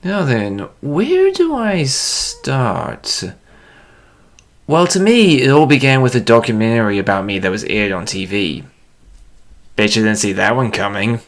Now then, where do I start? Well, to me, it all began with a documentary about me that was aired on TV. Bet you didn't see that one coming.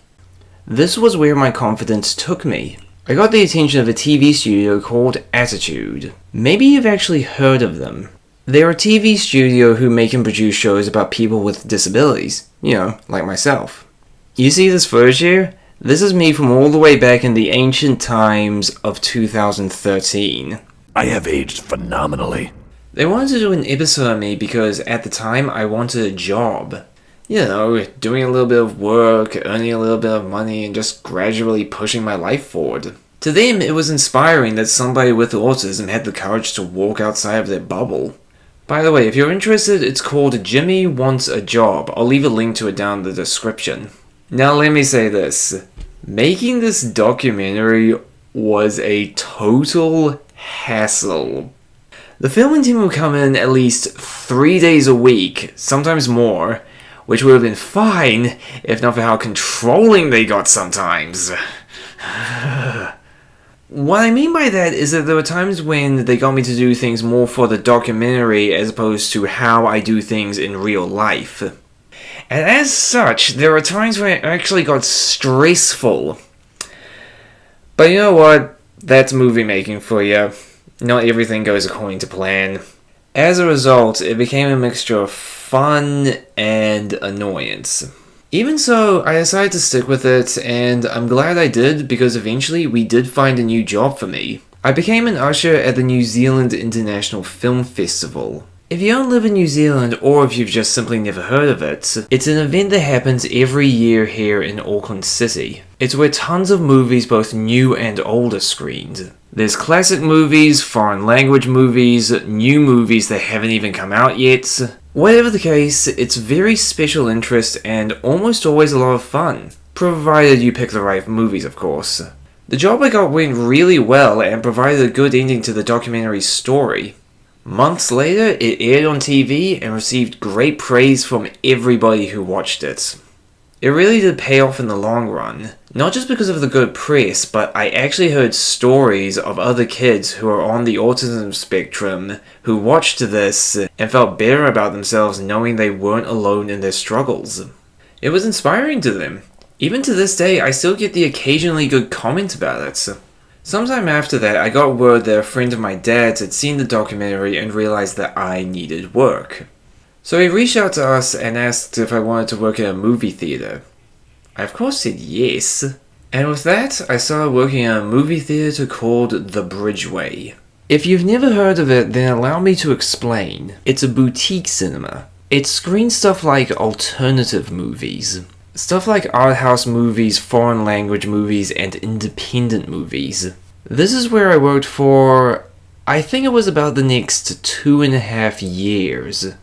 This was where my confidence took me. I got the attention of a TV studio called Attitude. Maybe you've actually heard of them. They're a TV studio who make and produce shows about people with disabilities. You know, like myself. You see this footage here? This is me from all the way back in the ancient times of 2013. I have aged phenomenally. They wanted to do an episode on me because at the time I wanted a job. You know, doing a little bit of work, earning a little bit of money, and just gradually pushing my life forward. To them, it was inspiring that somebody with autism had the courage to walk outside of their bubble. By the way, if you're interested, it's called Jimmy Wants a Job. I'll leave a link to it down in the description. Now let me say this. Making this documentary was a total hassle. The filming team would come in at least 3 days a week, sometimes more, which would have been fine if not for how controlling they got sometimes. What I mean by that is that there were times when they got me to do things more for the documentary as opposed to how I do things in real life. And as such, there are times when it actually got stressful. But you know what? That's movie making for you. Not everything goes according to plan. As a result, it became a mixture of fun and annoyance. Even so, I decided to stick with it, and I'm glad I did because eventually we did find a new job for me. I became an usher at the New Zealand International Film Festival. If you don't live in New Zealand, or if you've just simply never heard of it, it's an event that happens every year here in Auckland City. It's where tons of movies, both new and old, are screened. There's classic movies, foreign language movies, new movies that haven't even come out yet. Whatever the case, it's very special interest and almost always a lot of fun. Provided you pick the right movies, of course. The job I got went really well and provided a good ending to the documentary's story. Months later, it aired on TV and received great praise from everybody who watched it. It really did pay off in the long run. Not just because of the good press, but I actually heard stories of other kids who are on the autism spectrum who watched this and felt better about themselves knowing they weren't alone in their struggles. It was inspiring to them. Even to this day, I still get the occasionally good comment about it. Sometime after that, I got word that a friend of my dad's had seen the documentary and realized that I needed work. So he reached out to us and asked if I wanted to work at a movie theater. I of course said yes. And with that, I started working at a movie theater called The Bridgeway. If you've never heard of it, then allow me to explain. It's a boutique cinema. It screens stuff like alternative movies. Stuff like art house movies, foreign language movies, and independent movies. This is where I worked for, I think it was about the next 2.5 years.